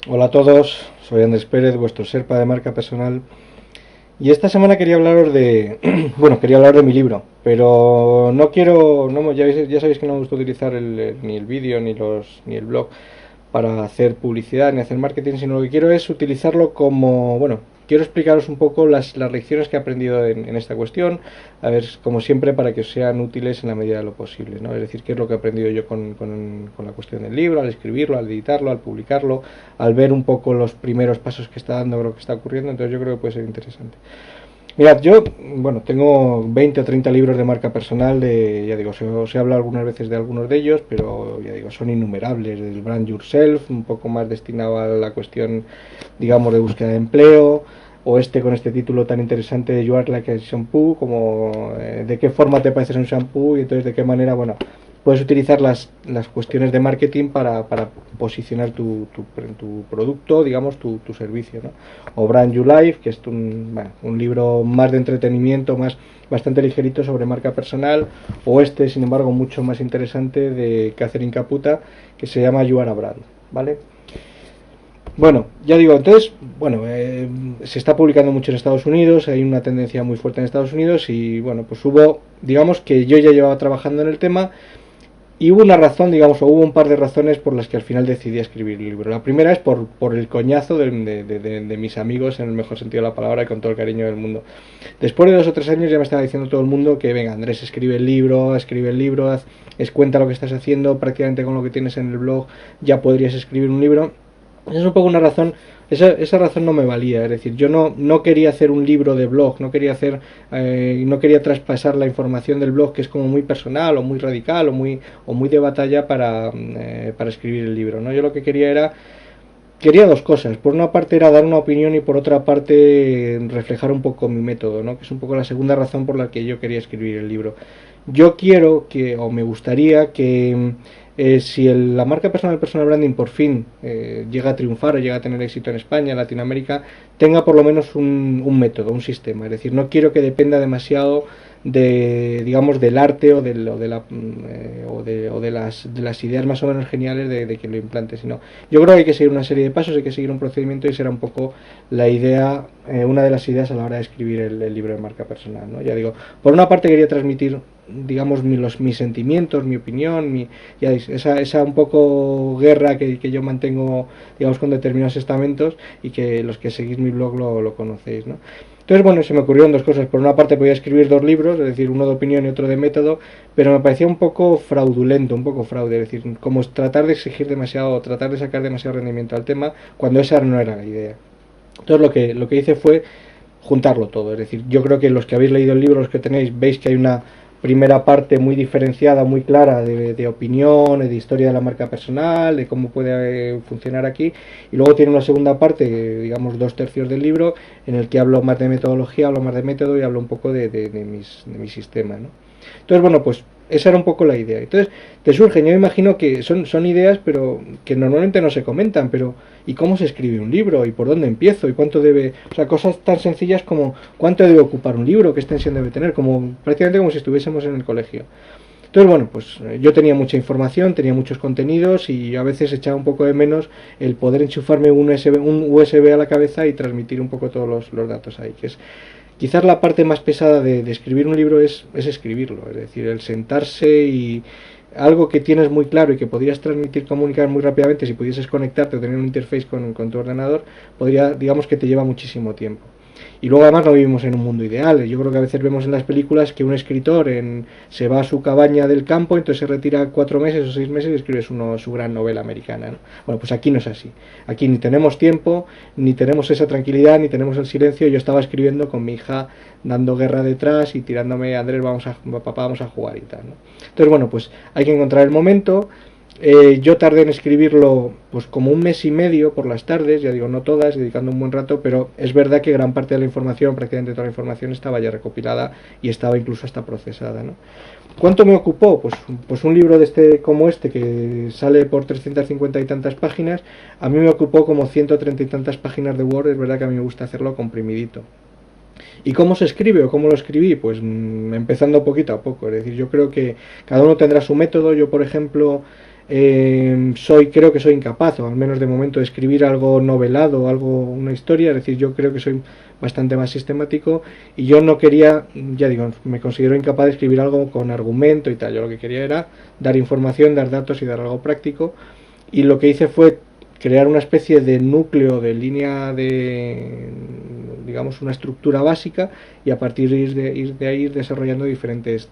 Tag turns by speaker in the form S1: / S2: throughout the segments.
S1: Hola a todos, soy Andrés Pérez, vuestro Sherpa de marca personal. Y esta semana quería hablaros de, bueno, quería hablar de mi libro, pero no quiero, no, ya sabéis que no me gusta utilizar ni el vídeo ni el blog para hacer publicidad ni hacer marketing, sino lo que quiero es utilizarlo como, bueno, quiero explicaros un poco las lecciones que he aprendido en esta cuestión, a ver, como siempre, para que os sean útiles en la medida de lo posible, ¿no? Es decir, qué es lo que he aprendido yo con la cuestión del libro, al escribirlo, al editarlo, al publicarlo, al ver un poco los primeros pasos que está dando, lo que está ocurriendo, entonces yo creo que puede ser interesante. Mirad, yo, bueno, tengo 20 o 30 libros de marca personal, ya digo, os he hablado algunas veces de algunos de ellos, pero ya digo, son innumerables, del Brand Yourself, un poco más destinado a la cuestión, digamos, de búsqueda de empleo, o con este título tan interesante de You Are Like a Shampoo, como de qué forma te pareces un shampoo y entonces de qué manera, bueno, puedes utilizar las cuestiones de marketing para posicionar tu producto, digamos, tu servicio, ¿no? O Brand You Life, que es un libro más de entretenimiento, más bastante ligerito sobre marca personal, o sin embargo, mucho más interesante de Catherine Caputa, que se llama You Are a Brand, ¿vale? Bueno, ya digo, entonces, bueno, se está publicando mucho en Estados Unidos, hay una tendencia muy fuerte en Estados Unidos y bueno, pues digamos que yo ya llevaba trabajando en el tema y hubo una razón, digamos, o hubo un par de razones por las que al final decidí escribir el libro. La primera es por el coñazo de mis amigos, en el mejor sentido de la palabra y con todo el cariño del mundo. Después de 2 o 3 años ya me estaba diciendo todo el mundo que, venga, Andrés, escribe el libro, cuenta lo que estás haciendo, prácticamente con lo que tienes en el blog ya podrías escribir un libro. Esa es un poco una razón, esa razón no me valía, es decir, yo no quería hacer un libro de blog, no quería traspasar la información del blog que es como muy personal o muy radical o muy de batalla para escribir el libro, ¿no? Yo lo que quería dos cosas. Por una parte era dar una opinión y por otra parte reflejar un poco mi método, ¿no? Que es un poco la segunda razón por la que yo quería escribir el libro. Yo quiero o me gustaría que si la marca personal, el personal branding por fin llega a triunfar o llega a tener éxito en España, en Latinoamérica, tenga por lo menos un método, un sistema. Es decir, no quiero que dependa demasiado digamos, del arte o de las ideas más o menos geniales de quien lo implante, sino yo creo que hay que seguir una serie de pasos, hay que seguir un procedimiento y será un poco la idea, una de las ideas a la hora de escribir el libro de marca personal, ¿no? Ya digo, por una parte quería transmitir, digamos, mis sentimientos, mi opinión, esa un poco guerra que yo mantengo, digamos, con determinados estamentos y que los que seguís mi blog lo conocéis, ¿no? Entonces, bueno, se me ocurrieron dos cosas. Por una parte podía escribir dos libros, es decir, uno de opinión y otro de método, pero me parecía un poco fraudulento, un poco fraude, es decir, como tratar de exigir demasiado, tratar de sacar demasiado rendimiento al tema, cuando esa no era la idea. Entonces lo que hice fue juntarlo todo, es decir, yo creo que los que habéis leído el libro, los que tenéis, veis que hay una primera parte muy diferenciada, muy clara de opinión, de historia de la marca personal, de cómo puede funcionar aquí, y luego tiene una segunda parte, digamos 2/3 del libro, en el que hablo más de metodología, hablo más de método y hablo un poco de mi sistema, ¿no? Entonces, bueno, pues esa era un poco la idea. Entonces, te surgen, yo imagino que son ideas, pero que normalmente no se comentan, pero ¿y cómo se escribe un libro? ¿Y por dónde empiezo? ¿Y cuánto debe...? O sea, cosas tan sencillas como ¿cuánto debe ocupar un libro? ¿Qué extensión debe tener? Prácticamente como si estuviésemos en el colegio. Entonces, bueno, pues yo tenía mucha información, tenía muchos contenidos y a veces echaba un poco de menos el poder enchufarme un USB a la cabeza y transmitir un poco todos los datos ahí, que es quizás la parte más pesada de escribir un libro es escribirlo, es decir, el sentarse y algo que tienes muy claro y que podrías transmitir, comunicar muy rápidamente si pudieses conectarte o tener un interface con tu ordenador, digamos que te lleva muchísimo tiempo. Y luego además no vivimos en un mundo ideal. Yo creo que a veces vemos en las películas que un escritor se va a su cabaña del campo, entonces se retira 4 meses o 6 meses y escribe su gran novela americana, ¿no? Bueno, pues aquí no es así. Aquí ni tenemos tiempo, ni tenemos esa tranquilidad, ni tenemos el silencio. Yo estaba escribiendo con mi hija dando guerra detrás y tirándome, Andrés, papá, vamos a jugar y tal, ¿no? Entonces, bueno, pues hay que encontrar el momento. Yo tardé en escribirlo pues como 1 mes y medio por las tardes, ya digo, no todas, dedicando un buen rato, pero es verdad que gran parte de la información, prácticamente toda la información estaba ya recopilada y estaba incluso hasta procesada, ¿no? ¿Cuánto me ocupó? Pues un libro como este que sale por 350 y tantas páginas, a mí me ocupó como 130 y tantas páginas de Word. Es verdad que a mí me gusta hacerlo comprimidito. ¿Y cómo se escribe o cómo lo escribí? Pues empezando poquito a poco. Es decir, yo creo que cada uno tendrá su método. Yo, por ejemplo, creo que soy incapaz, o al menos de momento, de escribir algo novelado, una historia, es decir, yo creo que soy bastante más sistemático y yo no quería, ya digo, me considero incapaz de escribir algo con argumento y tal, yo lo que quería era dar información, dar datos y dar algo práctico, y lo que hice fue crear una especie de núcleo, de línea de, digamos, una estructura básica, y a partir de de ahí ir desarrollando diferentes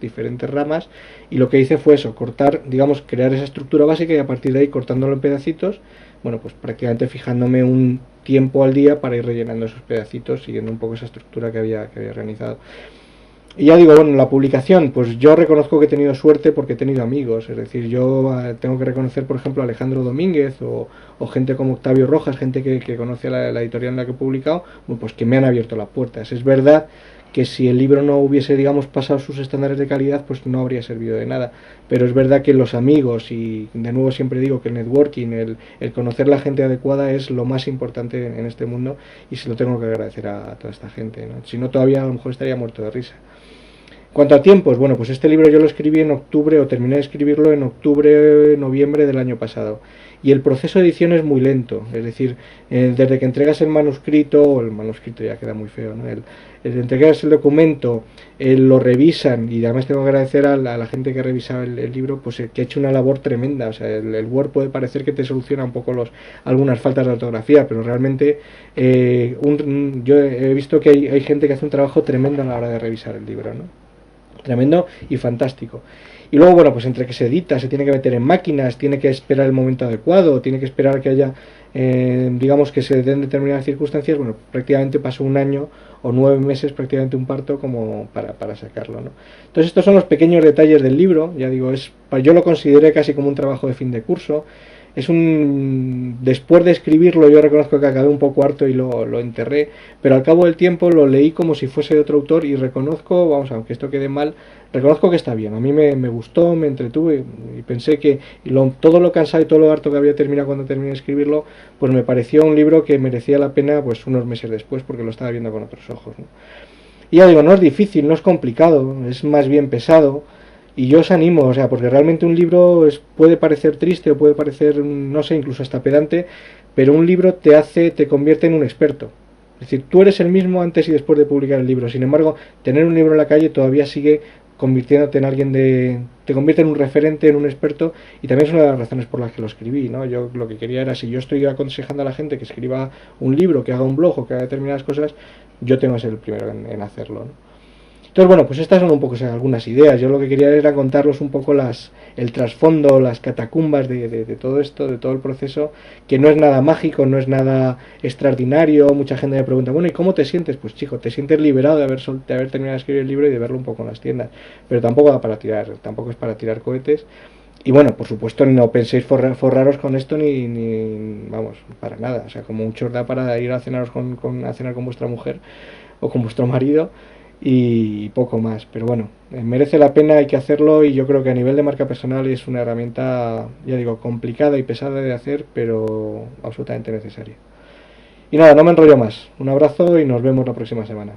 S1: ramas. Y lo que hice fue eso, cortar, digamos, crear esa estructura básica y a partir de ahí cortándolo en pedacitos, bueno, pues prácticamente fijándome un tiempo al día para ir rellenando esos pedacitos, siguiendo un poco esa estructura que había organizado. Y ya digo, bueno, la publicación, pues yo reconozco que he tenido suerte porque he tenido amigos, es decir, yo tengo que reconocer, por ejemplo, a Alejandro Domínguez o gente como Octavio Rojas, gente que conoce la editorial en la que he publicado, bueno, pues que me han abierto las puertas. Es verdad que si el libro no hubiese, digamos, pasado sus estándares de calidad, pues no habría servido de nada. Pero es verdad que los amigos, y de nuevo siempre digo que el networking, el conocer la gente adecuada es lo más importante en este mundo, y se lo tengo que agradecer a toda esta gente, ¿no? Si no, todavía a lo mejor estaría muerto de risa. Cuanto a tiempos, bueno, pues este libro yo lo escribí en octubre, o terminé de escribirlo en octubre, noviembre del año pasado. Y el proceso de edición es muy lento, es decir, desde que entregas el manuscrito, o el manuscrito ya queda muy feo, ¿no? El entregas el documento, lo revisan, y además tengo que agradecer a la gente que ha revisado el libro, pues que ha hecho una labor tremenda. O sea, el Word puede parecer que te soluciona un poco algunas faltas de ortografía, pero realmente yo he visto que hay gente que hace un trabajo tremendo a la hora de revisar el libro, ¿no? Tremendo y fantástico. Y luego, bueno, pues entre que se edita, se tiene que meter en máquinas, tiene que esperar el momento adecuado, tiene que esperar que haya, digamos, que se den determinadas circunstancias, bueno, prácticamente pasó un año o 9 meses, prácticamente un parto, como para sacarlo, ¿no? Entonces estos son los pequeños detalles del libro, ya digo, yo lo consideré casi como un trabajo de fin de curso. Después de escribirlo, yo reconozco que acabé un poco harto y lo enterré, pero al cabo del tiempo lo leí como si fuese de otro autor, y reconozco, vamos, aunque esto quede mal, reconozco que está bien. A mí me gustó, me entretuve, y pensé que todo lo cansado y todo lo harto que había terminado cuando terminé de escribirlo, pues me pareció un libro que merecía la pena, pues unos meses después, porque lo estaba viendo con otros ojos, ¿no? Y ya digo, no es difícil, no es complicado, es más bien pesado. Y yo os animo, o sea, porque realmente un libro puede parecer triste, o puede parecer, no sé, incluso hasta pedante, pero un libro te convierte en un experto. Es decir, tú eres el mismo antes y después de publicar el libro. Sin embargo, tener un libro en la calle todavía sigue convirtiéndote en te convierte en un referente, en un experto, y también es una de las razones por las que lo escribí, ¿no? Yo lo que quería era, si yo estoy aconsejando a la gente que escriba un libro, que haga un blog o que haga determinadas cosas, yo tengo que ser el primero en hacerlo, ¿no? Entonces, bueno, pues estas son un poco, o sea, algunas ideas. Yo lo que quería era contaros un poco el trasfondo, las catacumbas de todo esto, de todo el proceso, que no es nada mágico, no es nada extraordinario. Mucha gente me pregunta, bueno, ¿y cómo te sientes? Pues chico, te sientes liberado de haber terminado de escribir el libro y de verlo un poco en las tiendas. Pero tampoco es para tirar cohetes. Y bueno, por supuesto, no penséis forraros con esto, vamos, para nada. O sea, como mucho os da para ir a a cenar con vuestra mujer o con vuestro marido, y poco más. Pero bueno, merece la pena, hay que hacerlo, y yo creo que a nivel de marca personal es una herramienta, ya digo, complicada y pesada de hacer, pero absolutamente necesaria. Y nada, no me enrollo más. Un abrazo y nos vemos la próxima semana.